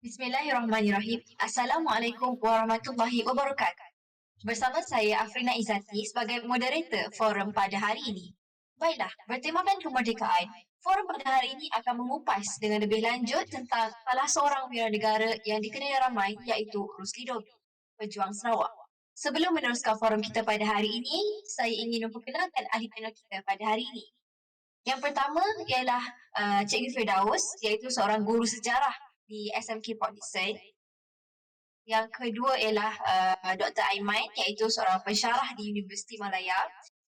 Bismillahirrahmanirrahim. Assalamualaikum warahmatullahi wabarakatuh. Bersama saya Afrina Izzati sebagai moderator forum pada hari ini. Baiklah, bertemakan kemerdekaan, forum pada hari ini akan mengupas dengan lebih lanjut tentang salah seorang wiranegara yang dikenali ramai iaitu Rusli Dobi, pejuang Sarawak. Sebelum meneruskan forum kita pada hari ini, saya ingin memperkenalkan ahli panel kita pada hari ini. Yang pertama ialah Cikgu Firdaus, iaitu seorang guru sejarah di SMK Port Dickson. Yang kedua ialah Dr. Aiman, iaitu seorang pensyarah di Universiti Malaya.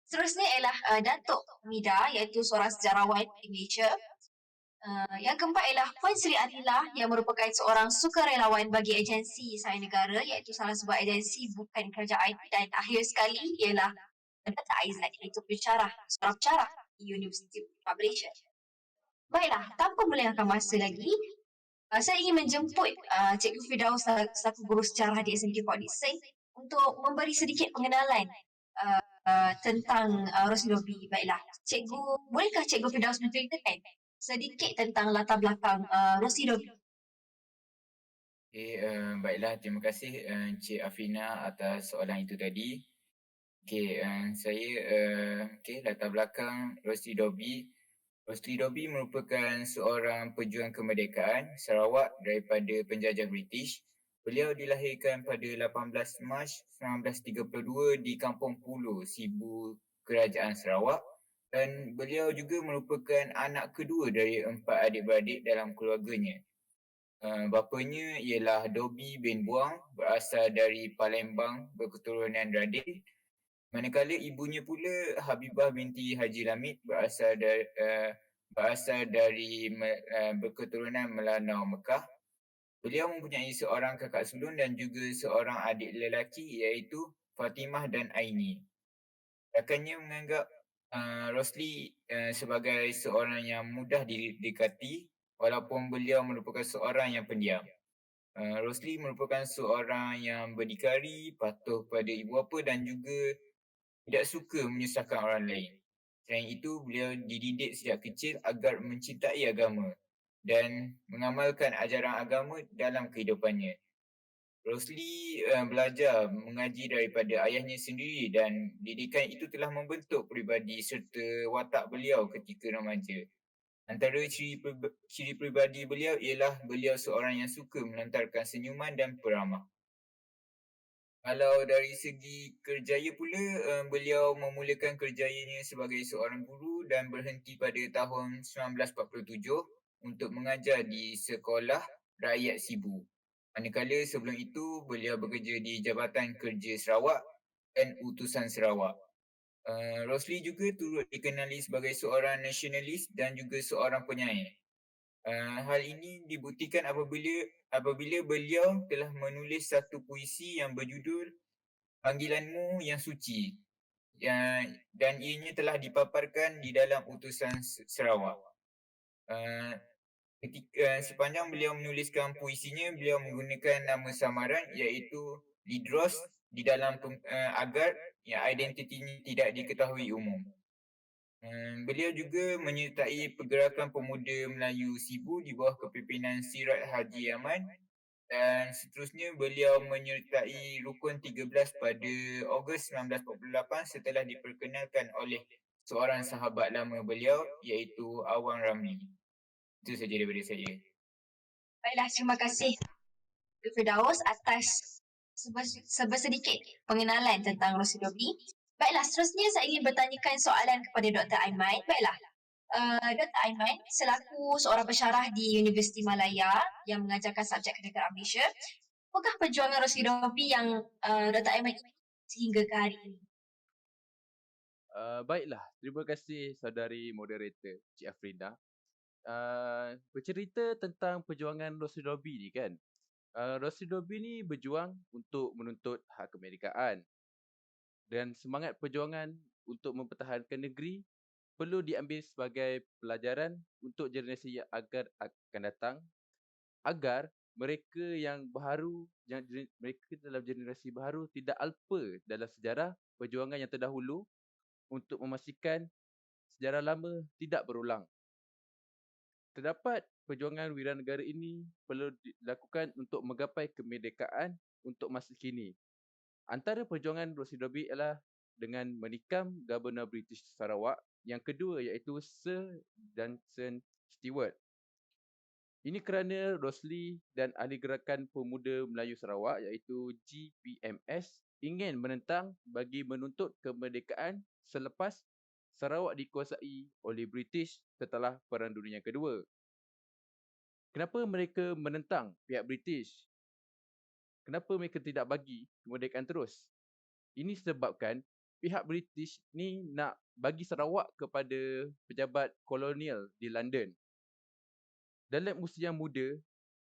Seterusnya ialah Datuk Mida, iaitu seorang sejarawan di Malaysia. Yang keempat ialah Puan Sri Anila yang merupakan seorang sukarelawan bagi agensi saya negara, iaitu salah sebuah agensi bukan kerajaan. Dan akhir sekali ialah Dr. Aizat, iaitu seorang pensyarah di Universiti Malaysia. Baiklah, tanpa melengahkan masa lagi, saya ingin menjemput Cikgu Firdaus selaku guru sejarah di SMK Port Dickson untuk memberi sedikit pengenalan tentang Rosli Dobi. Baiklah, bolehkah Cikgu Firdaus menceritakan sedikit tentang latar belakang Rosli Dobi? Baiklah, terima kasih Encik Afina atas soalan itu tadi. Latar belakang Rosli Dobi. Rosli Dobi merupakan seorang pejuang kemerdekaan Sarawak daripada penjajah British. Beliau dilahirkan pada 18 Mac 1932 di Kampung Pulo, Sibu, Kerajaan Sarawak. Dan beliau juga merupakan anak kedua dari 4 adik-beradik dalam keluarganya. Bapanya ialah Dobi bin Buang, berasal dari Palembang, berketurunan Radin. Manakala ibunya pula Habibah binti Haji Lamid, berasal dari berketurunan Melanau Mekah. Beliau mempunyai seorang kakak sulung dan juga seorang adik lelaki iaitu Fatimah dan Aini. Rakannya menganggap Rosli sebagai seorang yang mudah didekati walaupun beliau merupakan seorang yang pendiam. Rosli merupakan seorang yang berdikari, patuh pada ibu bapa dan juga tidak suka menyusahkan orang lain. Selain itu, beliau dididik sejak kecil agar mencintai agama dan mengamalkan ajaran agama dalam kehidupannya. Rosli belajar mengaji daripada ayahnya sendiri dan didikan itu telah membentuk peribadi serta watak beliau ketika remaja. Antara ciri peribadi beliau ialah beliau seorang yang suka melontarkan senyuman dan peramah. Kalau dari segi kerjaya pula, beliau memulakan kerjayanya sebagai seorang guru dan berhenti pada tahun 1947 untuk mengajar di Sekolah Rakyat Sibu. Manakala sebelum itu, beliau bekerja di Jabatan Kerja Sarawak dan Utusan Sarawak. Rosli juga turut dikenali sebagai seorang nasionalis dan juga seorang penyair. Hal ini dibuktikan apabila beliau telah menulis satu puisi yang berjudul Panggilanmu yang Suci, dan ianya telah dipaparkan di dalam Utusan Sarawak. Sepanjang beliau menuliskan puisinya, beliau menggunakan nama samaran iaitu Lidros di dalam agar identitinya tidak diketahui umum. Beliau juga menyertai pergerakan pemuda Melayu Sibu di bawah kepimpinan Sirat Haji Aman, dan seterusnya beliau menyertai Rukun 13 pada Ogos 1948 setelah diperkenalkan oleh seorang sahabat lama beliau iaitu Awang Ramli. Itu saja daripada saya. Baiklah, terima kasih Cikgu Firdaus atas sedikit pengenalan tentang Rosli Dobi. Baiklah, seterusnya saya ingin bertanyakan soalan kepada Dr. Aiman. Baiklah, Dr. Aiman selaku seorang pensyarah di Universiti Malaya yang mengajarkan subjek kenegaraan Malaysia, apakah perjuangan Rosli Dobi yang Dr. Aiman ikuti sehingga ke hari ini? Baiklah, terima kasih saudari moderator Cik Afrina. Bercerita tentang perjuangan Rosli Dobi ni kan. Rosli Dobi ni berjuang untuk menuntut hak kemerdekaan. Dan semangat perjuangan untuk mempertahankan negeri perlu diambil sebagai pelajaran untuk generasi yang akan datang, agar mereka dalam generasi baru tidak alpa dalam sejarah perjuangan yang terdahulu untuk memastikan sejarah lama tidak berulang. Terdapat perjuangan wiranegara ini perlu dilakukan untuk menggapai kemerdekaan untuk masa kini. Antara perjuangan Rosy Dobi ialah dengan menikam Governor British Sarawak. Yang kedua iaitu Sir Dunstan Stewart. Ini kerana Rosli dan ahli Gerakan Pemuda Melayu Sarawak iaitu GPMS ingin menentang bagi menuntut kemerdekaan selepas Sarawak dikuasai oleh British setelah Perang Dunia Kedua. Kenapa mereka menentang pihak British? Kenapa mereka tidak bagi kemerdekaan terus? Ini sebabkan pihak British ni nak bagi Sarawak kepada pejabat kolonial di London. Dalam usia yang muda,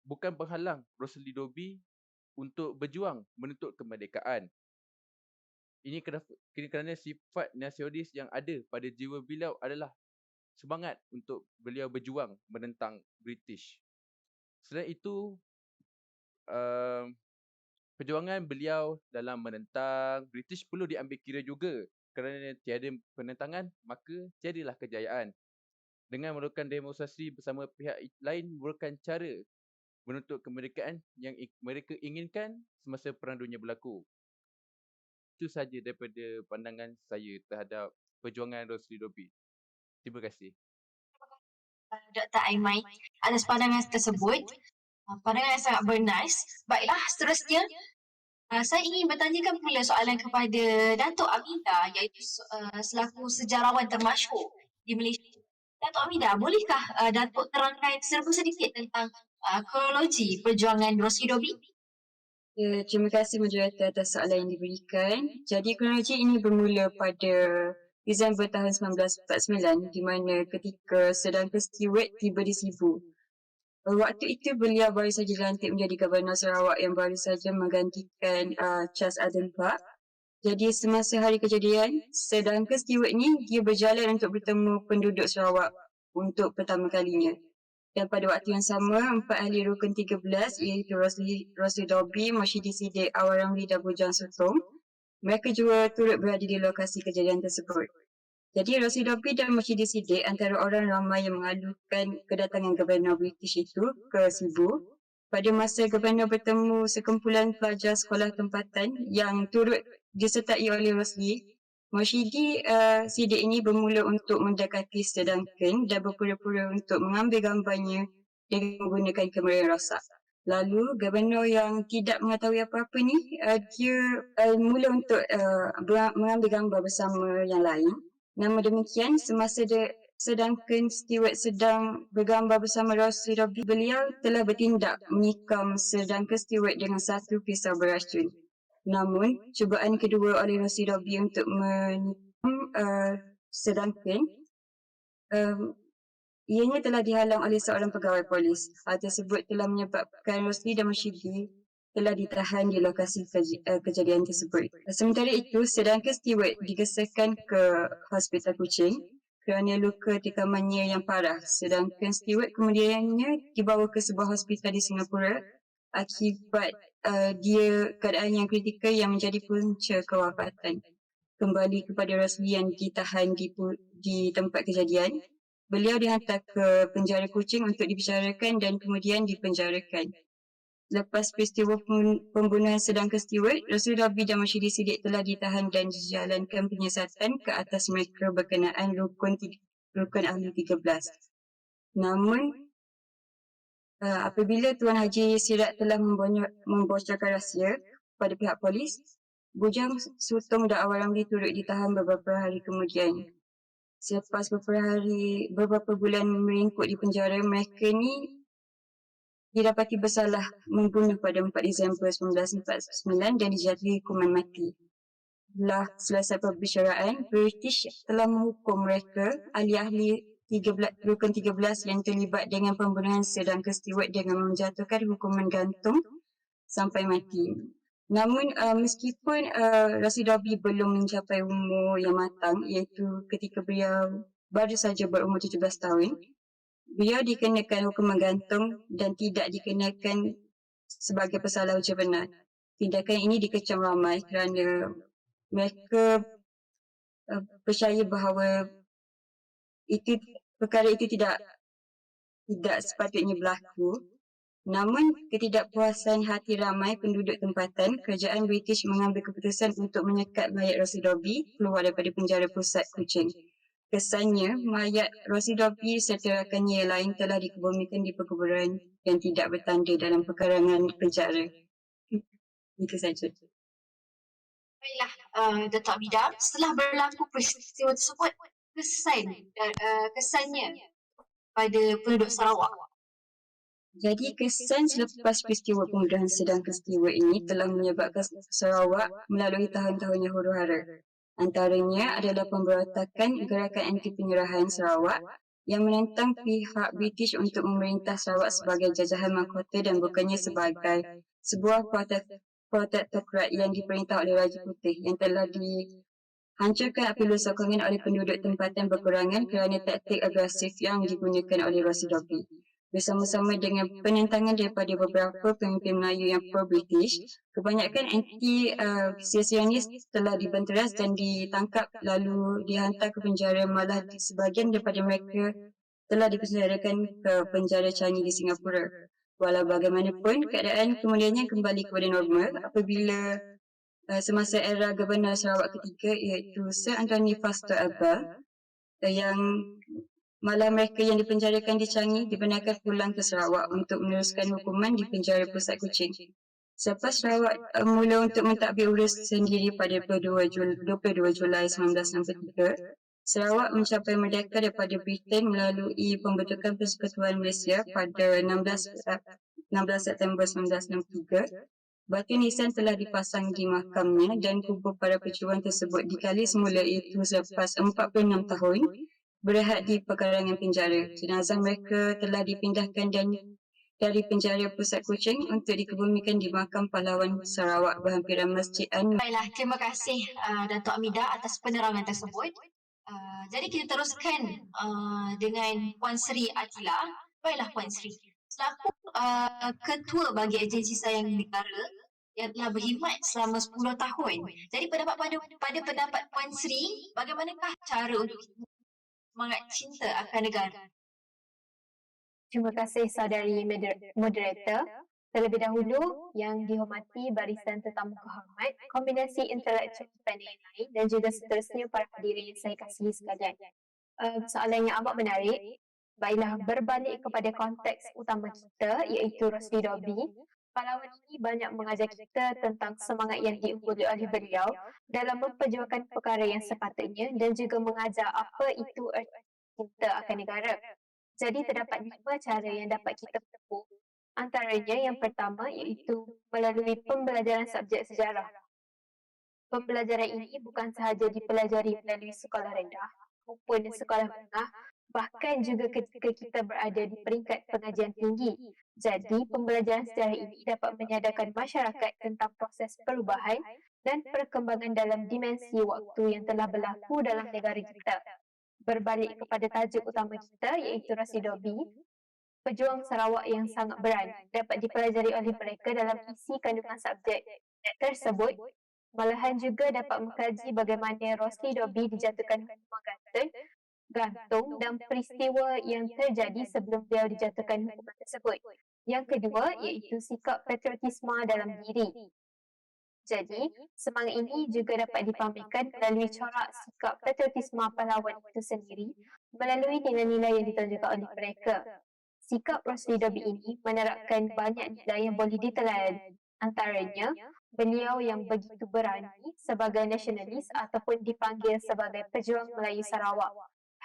bukan penghalang Rosli Dobi untuk berjuang menuntut kemerdekaan. Ini kerana sifat nasionalis yang ada pada jiwa beliau adalah semangat untuk beliau berjuang menentang British. Selain itu, perjuangan beliau dalam menentang British perlu diambil kira juga. Kerana tiada penentangan, maka tiadalah kejayaan. Dengan melakukan demonstrasi bersama pihak lain merupakan cara menuntut kemerdekaan yang mereka inginkan semasa Perang Dunia berlaku. Itu sahaja daripada pandangan saya terhadap perjuangan Rosli Dobi. Terima kasih. Dr. Aimai atas pandangan tersebut. Pandangan yang sangat bernice. Baiklah, seterusnya saya ingin bertanyakan pula soalan kepada Datuk Amida iaitu selaku sejarawan termasyhur di Malaysia. Datuk Amida, bolehkah Datuk terangkan serba sedikit tentang kronologi perjuangan Rosli Dobi? Ya, terima kasih moderator atas soalan yang diberikan. Jadi kronologi ini bermula pada Disember tahun 1949 di mana ketika Sir Dunstan Stewart tiba di Sibu. Waktu itu beliau baru saja dilantik menjadi Governor Sarawak yang baru saja menggantikan Charles Aden Park. Jadi semasa hari kejadian, Sir Dunstan Stewart ni dia berjalan untuk bertemu penduduk Sarawak untuk pertama kalinya. Dan pada waktu yang sama, 4 ahli rukun 13 iaitu Rosli Dobi, Moshidi Siddiq, Awal Ramli dan Bujang Sutong, mereka juga turut berada di lokasi kejadian tersebut. Jadi Rosli Dobi dan Moshidi Siddiq antara orang ramai yang mengalukan kedatangan Governor British itu ke Sibu. Pada masa Governor bertemu sekumpulan pelajar sekolah tempatan yang turut disertai oleh Rosli, Moshidi Siddiq ini bermula untuk mendekati Sir Dunstan dan berpura-pura untuk mengambil gambarnya dengan menggunakan kamera rosak. Lalu Governor yang tidak mengetahui apa-apa ni, dia mula untuk mengambil gambar bersama yang lain. Namun demikian, semasa Sir Dunstan Stewart sedang bergambar bersama Rosli Dobi, beliau telah bertindak menikam Sir Dunstan Stewart dengan satu pisau beracun. Namun, cubaan kedua oleh Rosli Dobi untuk menikam Sir Dunstan, ianya telah dihalang oleh seorang pegawai polis. Hal tersebut telah menyebabkan Rosli dan Moshidi telah ditahan di lokasi kejadian tersebut. Sementara itu, Sir Dunstan Stewart digesahkan ke Hospital Kuching kerana luka tikamannya yang parah. Sir Dunstan Stewart kemudiannya dibawa ke sebuah hospital di Singapura akibat dia keadaan yang kritikal yang menjadi punca kewafatan. Kembali kepada Rosli yang ditahan di tempat kejadian, beliau dihantar ke penjara Kuching untuk dibicarakan dan kemudian dipenjarakan. Lepas peristiwa pembunuhan Sir Dunstan Stewart, Rosli Dobi dan Moshidi Siddiq telah ditahan dan dijalankan penyiasatan ke atas mereka berkenaan rukun ahli 13. Namun, apabila Tuan Haji Sirat telah membocorkan rahsia pada pihak polis, Bujang Sutong dan Awal Ramli turut ditahan beberapa hari kemudian. Selepas beberapa bulan meringkuk di penjara, mereka ni didapati bersalah membunuh pada 4 Disember 1949 dan dijatuhi hukuman mati. Setelah selesai perbicaraan, British telah menghukum mereka, ahli-ahli rukun 13 yang terlibat dengan pembunuhan Sir Dunstan Stewart dengan menjatuhkan hukuman gantung sampai mati. Namun meskipun Rosli Dobi belum mencapai umur yang matang, iaitu ketika beliau baru saja berumur 17 tahun, beliau dikenakan hukuman gantung dan tidak dikenakan sebagai pesalah ujar benar. Tindakan ini dikecam ramai kerana mereka percaya bahawa perkara itu tidak tidak sepatutnya berlaku. Namun, ketidakpuasan hati ramai penduduk tempatan, kerajaan British mengambil keputusan untuk menyekat mayat Rosie Dobbie keluar daripada penjara pusat Kuching. Kesannya, mayat Rosie Dobbie serta rakannya yang lain telah dikebumikan di perkuburan yang tidak bertanda dalam pekarangan penjara. Itu saja. Baiklah, Dato' Amida, setelah berlaku peristiwa tersebut, kesannya pada penduduk Sarawak. Jadi kesan selepas peristiwa pembunuhan sedang peristiwa ini telah menyebabkan Sarawak melalui tahun-tahun yang huru-hara. Antaranya adalah pemberontakan gerakan anti penyerahan Sarawak yang menentang pihak British untuk memerintah Sarawak sebagai jajahan mahkota dan bukannya sebagai sebuah protektorat yang diperintah oleh Raja Putih yang telah dihancurkan apabila sokongan oleh penduduk tempatan berkurangan kerana taktik agresif yang digunakan oleh Rosie Dobbie. Bersama-sama dengan penentangan daripada beberapa pemimpin Melayu yang pro-British, kebanyakan anti-Sionis telah dibenteras dan ditangkap lalu dihantar ke penjara, malah sebahagian daripada mereka telah dipenjarakan ke penjara Changi di Singapura. Walau bagaimanapun, keadaan kemudiannya kembali kepada normal apabila semasa era Gubernur Sarawak ketiga iaitu Sir Anthony Foster Abba yang malah mereka yang dipenjarakan di Changi dibenarkan pulang ke Sarawak untuk meneruskan hukuman di penjara pusat Kuching. Selepas Sarawak mula untuk mentadbir urus sendiri pada 22 Julai 1963, Sarawak mencapai merdeka daripada Britain melalui pembentukan Persekutuan Malaysia pada 16 September 1963. Batu nisan telah dipasang di makamnya dan kubur para pejuang tersebut digali semula itu selepas 46 tahun berehat di pekarangan penjara. Jenazah mereka telah dipindahkan dari penjara pusat Kuching untuk dikebumikan di makam pahlawan Sarawak berhampiran Masjid An. Baiklah, terima kasih Dato' Amida atas penerangan tersebut. Jadi kita teruskan dengan Puan Sri Atila. Baiklah Puan Sri, selaku ketua bagi agensi sayang negara yang telah berkhidmat selama 10 tahun. Jadi pada pendapat Puan Sri, bagaimanakah cara untuk semangat cinta akan negara? Terima kasih saudari moderator. Terlebih dahulu, yang dihormati barisan tetamu kehormat, kombinasi intelektual panel yang lain dan juga seterusnya para hadirin yang saya kasihi sekalian. Soalan yang amat menarik. Baiklah, berbalik kepada konteks utama kita iaitu Rosie Dobbie. Pahlawan ini banyak mengajar kita tentang semangat yang diungguli oleh beliau dalam memperjuangkan perkara yang sepatutnya dan juga mengajar apa itu erti cinta akan negara. Jadi terdapat 5 cara yang dapat kita tempuh. Antaranya yang pertama iaitu melalui pembelajaran subjek sejarah. Pembelajaran ini bukan sahaja dipelajari melalui sekolah rendah maupun sekolah menengah, bahkan juga ketika kita berada di peringkat pengajian tinggi. Jadi, pembelajaran sejarah ini dapat menyadarkan masyarakat tentang proses perubahan dan perkembangan dalam dimensi waktu yang telah berlaku dalam negara kita. Berbalik kepada tajuk utama kita iaitu Rosie Dobbie, pejuang Sarawak yang sangat berani dapat dipelajari oleh mereka dalam isi kandungan subjek tersebut. Malahan juga dapat mengkaji bagaimana Rosie Dobbie dijatuhkan hukuman gantung dan peristiwa yang terjadi sebelum beliau dijatuhkan hukuman tersebut. Yang kedua iaitu sikap patriotisme dalam diri. Jadi, semangat ini juga dapat dipamerkan melalui corak sikap patriotisme pahlawan itu sendiri melalui nilai-nilai yang ditonjolkan oleh mereka. Sikap Rosie Dobbie ini menerapkan banyak nilai yang boleh diteladani. Antaranya, beliau yang begitu berani sebagai nasionalis ataupun dipanggil sebagai pejuang Melayu Sarawak.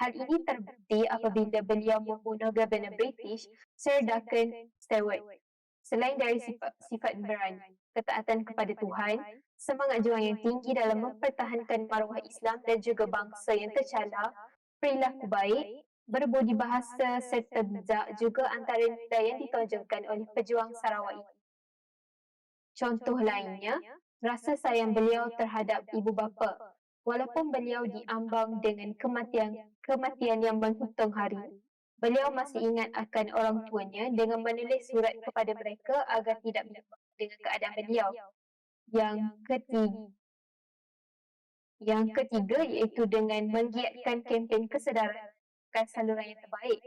Hal ini terbukti apabila beliau membunuh Gubernur British, Sir Duncan Stewart. Selain dari sifat berani, ketaatan kepada Tuhan, semangat juang yang tinggi dalam mempertahankan maruah Islam dan juga bangsa yang tercela, perilaku baik, berbudi bahasa serta bijak juga antara nilai yang ditonjolkan oleh pejuang Sarawak ini. Contoh lainnya, rasa sayang beliau terhadap ibu bapa. Walaupun beliau diambang dengan kematian yang menghitung hari, beliau masih ingat akan orang tuanya dengan menulis surat kepada mereka agar tidak berlupa dengan keadaan beliau. Yang ketiga iaitu dengan menggiatkan kempen kesedaran saluran yang terbaik.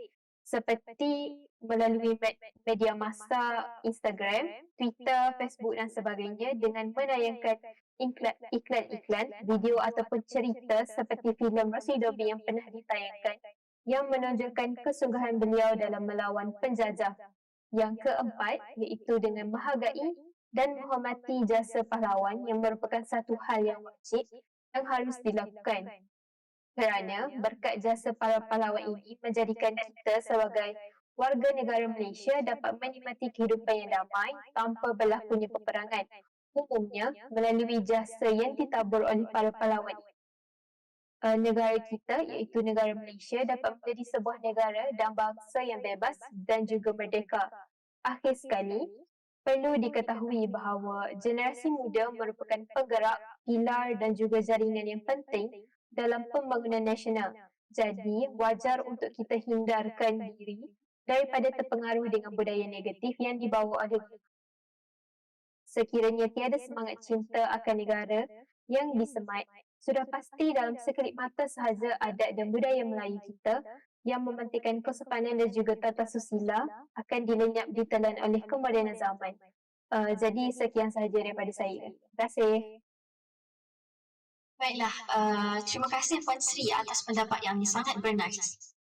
seperti melalui media massa Instagram, Twitter, Facebook dan sebagainya dengan menayangkan iklan-iklan, video ataupun cerita seperti filem Rosie Doby yang pernah ditayangkan yang menunjukkan kesungguhan beliau dalam melawan penjajah. Yang keempat iaitu dengan menghargai dan menghormati jasa pahlawan yang merupakan satu hal yang wajib yang harus dilakukan. Kerana berkat jasa para pahlawan ini menjadikan kita sebagai warga negara Malaysia dapat menikmati kehidupan yang damai tanpa berlakunya peperangan. Umumnya melalui jasa yang ditabur oleh para pahlawan ini. Negara kita iaitu negara Malaysia dapat menjadi sebuah negara dan bangsa yang bebas dan juga merdeka. Akhir sekali, perlu diketahui bahawa generasi muda merupakan penggerak, pilar dan juga jaringan yang penting dalam pembangunan nasional. Jadi, wajar untuk kita hindarkan diri daripada terpengaruh dengan budaya negatif yang dibawa oleh sekiranya tiada semangat cinta akan negara yang disemat, sudah pasti dalam sekelip mata sahaja adat dan budaya Melayu kita yang mementingkan kesopanan dan juga tata susila akan dilenyap ditelan oleh kemodenan zaman. Jadi sekian sahaja daripada saya. Terima kasih. Baiklah, terima kasih Puan Sri atas pendapat yang sangat bernas.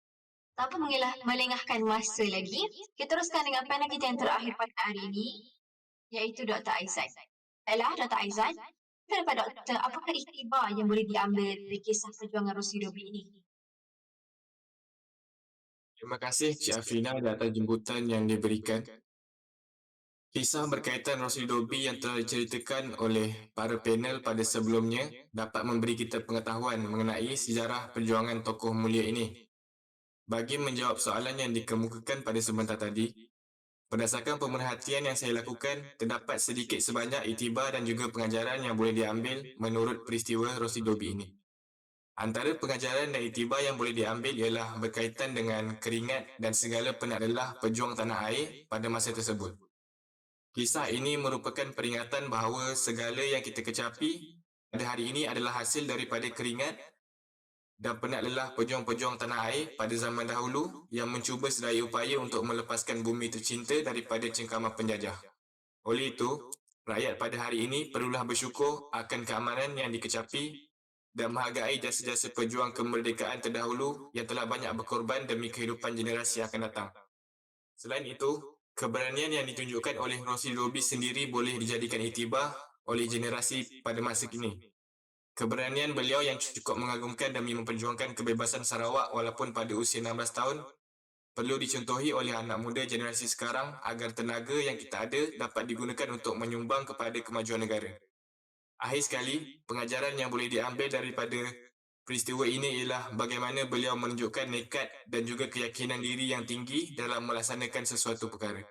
Tanpa melengahkan masa lagi, kita teruskan dengan panel kita yang terakhir pada hari ini, iaitu Dr. Aizan. Baiklah, Dr. Aizan, kepada Doktor, apakah iktibar yang boleh diambil dari kisah perjuangan Rosie Doby ini? Terima kasih Cik Afrina atas jemputan yang diberikan. Kisah berkaitan Rosie Doby yang telah diceritakan oleh para panel pada sebelumnya dapat memberi kita pengetahuan mengenai sejarah perjuangan tokoh mulia ini. Bagi menjawab soalan yang dikemukakan pada sebentar tadi, berdasarkan pemerhatian yang saya lakukan, terdapat sedikit sebanyak iktibar dan juga pengajaran yang boleh diambil menurut peristiwa Rosie Doby ini. Antara pengajaran dan iktibar yang boleh diambil ialah berkaitan dengan keringat dan segala penat lelah pejuang tanah air pada masa tersebut. Kisah ini merupakan peringatan bahawa segala yang kita kecapi pada hari ini adalah hasil daripada keringat dan penat lelah pejuang-pejuang tanah air pada zaman dahulu yang mencuba sedaya upaya untuk melepaskan bumi tercinta daripada cengkaman penjajah. Oleh itu, rakyat pada hari ini perlulah bersyukur akan keamanan yang dikecapi dan menghargai jasa-jasa pejuang kemerdekaan terdahulu yang telah banyak berkorban demi kehidupan generasi yang akan datang. Selain itu, keberanian yang ditunjukkan oleh Rosie Doby sendiri boleh dijadikan iktibar oleh generasi pada masa kini. Keberanian beliau yang cukup mengagumkan demi memperjuangkan kebebasan Sarawak walaupun pada usia 16 tahun perlu dicontohi oleh anak muda generasi sekarang agar tenaga yang kita ada dapat digunakan untuk menyumbang kepada kemajuan negara. Akhir sekali, pengajaran yang boleh diambil daripada peristiwa ini ialah bagaimana beliau menunjukkan nekat dan juga keyakinan diri yang tinggi dalam melaksanakan sesuatu perkara.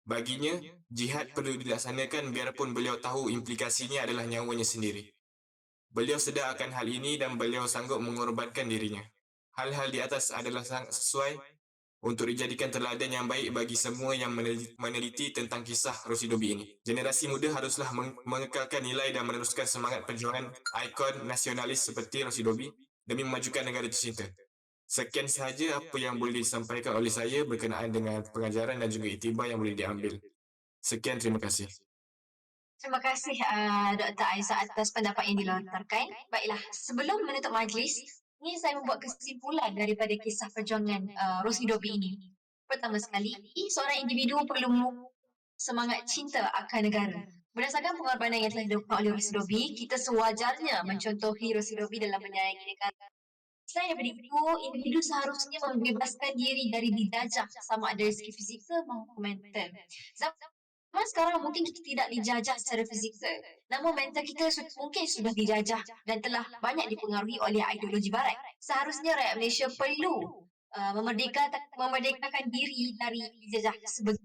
Baginya, jihad perlu dilaksanakan biarpun beliau tahu implikasinya adalah nyawanya sendiri. Beliau sedar akan hal ini dan beliau sanggup mengorbankan dirinya. Hal-hal di atas adalah sangat sesuai untuk dijadikan teladan yang baik bagi semua yang meneliti tentang kisah Rosie Doby ini. Generasi muda haruslah mengekalkan nilai dan meneruskan semangat perjuangan ikon nasionalis seperti Rosie Doby demi memajukan negara tercinta. Sekian sahaja apa yang boleh disampaikan oleh saya berkenaan dengan pengajaran dan juga iktibar yang boleh diambil. Sekian, terima kasih. Terima kasih Dr. Aizan atas pendapat yang dilontarkan. Baiklah, sebelum menutup majlis, ini saya membuat kesimpulan daripada kisah perjuangan Rosie Doby ini. Pertama sekali, seorang individu perlu semangat cinta akan negara. Berdasarkan pengorbanan yang telah dilakukan oleh Rosie Doby, kita sewajarnya mencontohi Rosie Doby dalam menyayangi negara. Selain daripada itu, individu seharusnya membebaskan diri dari dijajah sama ada dari segi fizikal maupun mental. Zaman sekarang mungkin kita tidak dijajah secara fizikal, namun mental kita mungkin sudah dijajah dan telah banyak dipengaruhi oleh ideologi barat. Seharusnya rakyat Malaysia perlu memerdekakan diri dari dijajah tersebut.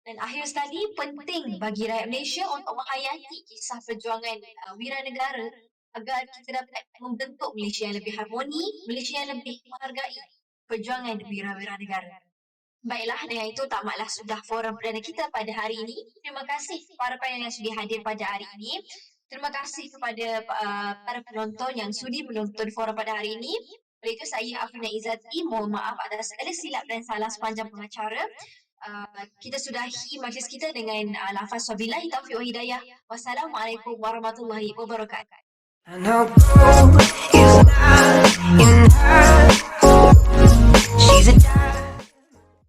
Dan akhir sekali, penting bagi rakyat Malaysia untuk menghayati kisah perjuangan wiranegara agar kita dapat membentuk Malaysia yang lebih harmoni, Malaysia yang lebih menghargai perjuangan wira-wira negara. Baiklah, dengan itu tamatlah sudah forum perdana kita pada hari ini. Terima kasih para panel yang sudi hadir pada hari ini. Terima kasih kepada para penonton yang sudi menonton forum pada hari ini. Oleh itu saya Afrina Izzati mohon maaf atas segala silap dan salah sepanjang pengacara. Kita sudahi majlis kita dengan lafaz wabillahi taufiq wa hidayah. Wassalamualaikum warahmatullahi wabarakatuh. I know